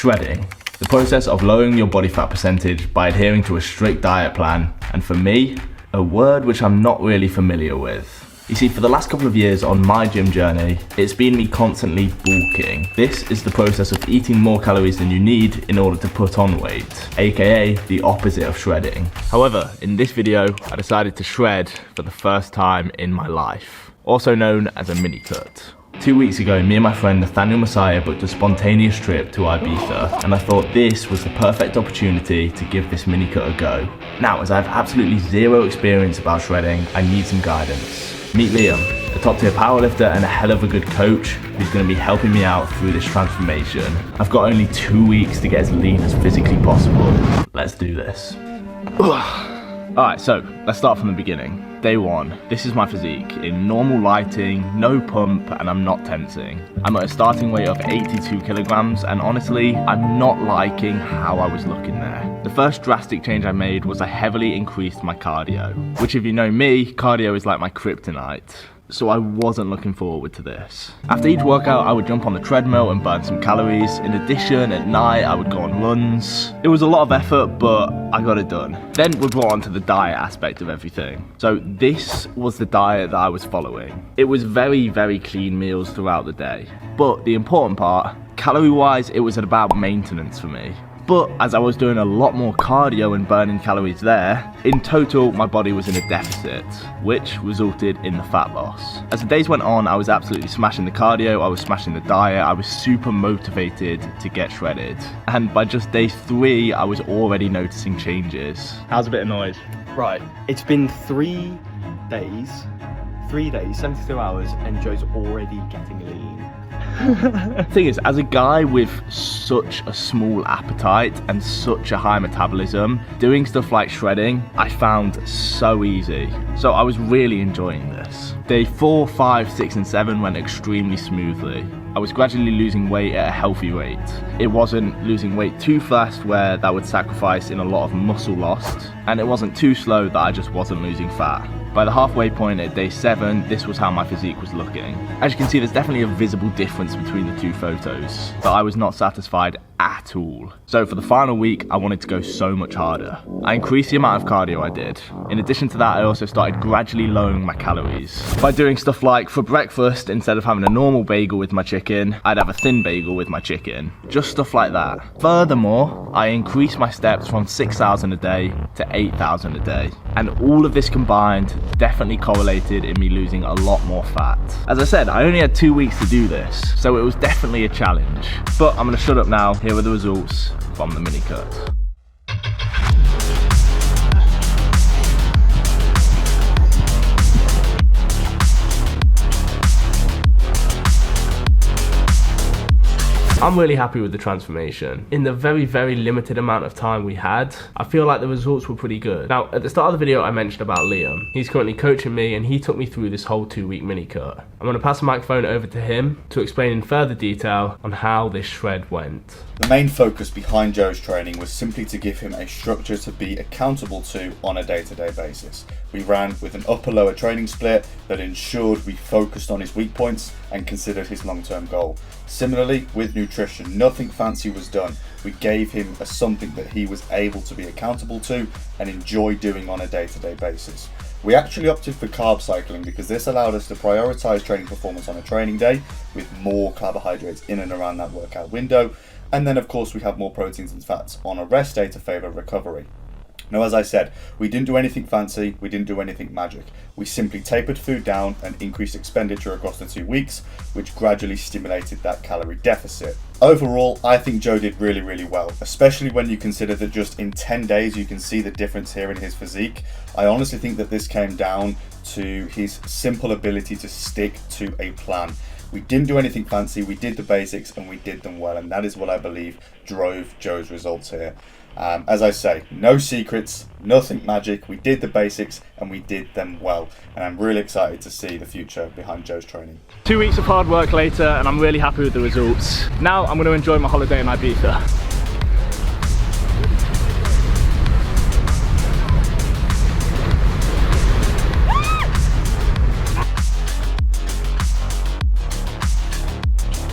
Shredding, the process of lowering your body fat percentage by adhering to a strict diet plan, and for me, a word which I'm not really familiar with. You see, for the last couple of years on my gym journey, it's been me constantly bulking. This is the process of eating more calories than you need in order to put on weight, aka the opposite of shredding. However, in this video, I decided to shred for the first time in my life, also known as a mini cut. 2 weeks ago, me and my friend Nathaniel Messiah booked a spontaneous trip to Ibiza, and I thought this was the perfect opportunity to give this mini cut a go. Now, as I have absolutely zero experience about shredding, I need some guidance. Meet Liam, a top tier powerlifter and a hell of a good coach who's going to be helping me out through this transformation. I've got only 2 weeks to get as lean as physically possible. Let's do this. Alright, so let's start from the beginning. Day one, this is my physique in normal lighting, no pump, and I'm not tensing. I'm at a starting weight of 82 kilograms, and honestly, I'm not liking how I was looking there. The first drastic change I made was I heavily increased my cardio, which if you know me, cardio is like my kryptonite. So I wasn't looking forward to this. After each workout, I would jump on the treadmill and burn some calories. In addition, at night, I would go on runs. It was a lot of effort, but I got it done. Then we brought on to the diet aspect of everything. So this was the diet that I was following. It was very, very clean meals throughout the day. But the important part, calorie-wise, it was about maintenance for me. But as I was doing a lot more cardio and burning calories there, in total my body was in a deficit, which resulted in the fat loss. As the days went on, I was absolutely smashing the cardio, I was smashing the diet, I was super motivated to get shredded. And by just day 3, I was already noticing changes. How's a bit annoyed? Right, it's been 3 days, 72 hours, and Joe's already getting lean. The thing is, as a guy with such a small appetite and such a high metabolism, doing stuff like shredding, I found so easy. So I was really enjoying this. Day 4, 5, 6, and 7 went extremely smoothly. I was gradually losing weight at a healthy rate. It wasn't losing weight too fast where that would sacrifice in a lot of muscle loss, and it wasn't too slow that I just wasn't losing fat. By the halfway point at day 7, this was how my physique was looking. As you can see, there's definitely a visible difference between the two photos, but I was not satisfied at all. So for the final week, I wanted to go so much harder. I increased the amount of cardio I did. In addition to that, I also started gradually lowering my calories by doing stuff like, for breakfast, instead of having a normal bagel with my chicken, I'd have a thin bagel with my chicken. Just stuff like that. Furthermore, I increased my steps from 6,000 a day to 8,000 a day. And all of this combined definitely correlated in me losing a lot more fat. As I said, I only had 2 weeks to do this, so it was definitely a challenge. But I'm gonna shut up now. Here are the results from the mini cut. I'm really happy with the transformation. In the very, very limited amount of time we had, I feel like the results were pretty good. Now, at the start of the video, I mentioned about Liam. He's currently coaching me and he took me through this whole 2 week mini cut. I'm gonna pass the microphone over to him to explain in further detail on how this shred went. The main focus behind Joe's training was simply to give him a structure to be accountable to on a day-to-day basis. We ran with an upper-lower training split that ensured we focused on his weak points and considered his long-term goal. Similarly, with nutrition, nothing fancy was done. We gave him something that he was able to be accountable to and enjoy doing on a day-to-day basis. We actually opted for carb cycling because this allowed us to prioritize training performance on a training day with more carbohydrates in and around that workout window. And then of course we have more proteins and fats on a rest day to favor recovery. Now, as I said, we didn't do anything fancy, we didn't do anything magic. We simply tapered food down and increased expenditure across the 2 weeks, which gradually stimulated that calorie deficit. Overall, I think Joe did really, really well, especially when you consider that just in 10 days you can see the difference here in his physique. I honestly think that this came down to his simple ability to stick to a plan. We didn't do anything fancy, we did the basics and we did them well, and that is what I believe drove Joe's results here. As I say, no secrets, nothing magic. We did the basics and we did them well. And I'm really excited to see the future behind Joe's training. 2 weeks of hard work later and I'm really happy with the results. Now I'm going to enjoy my holiday in Ibiza.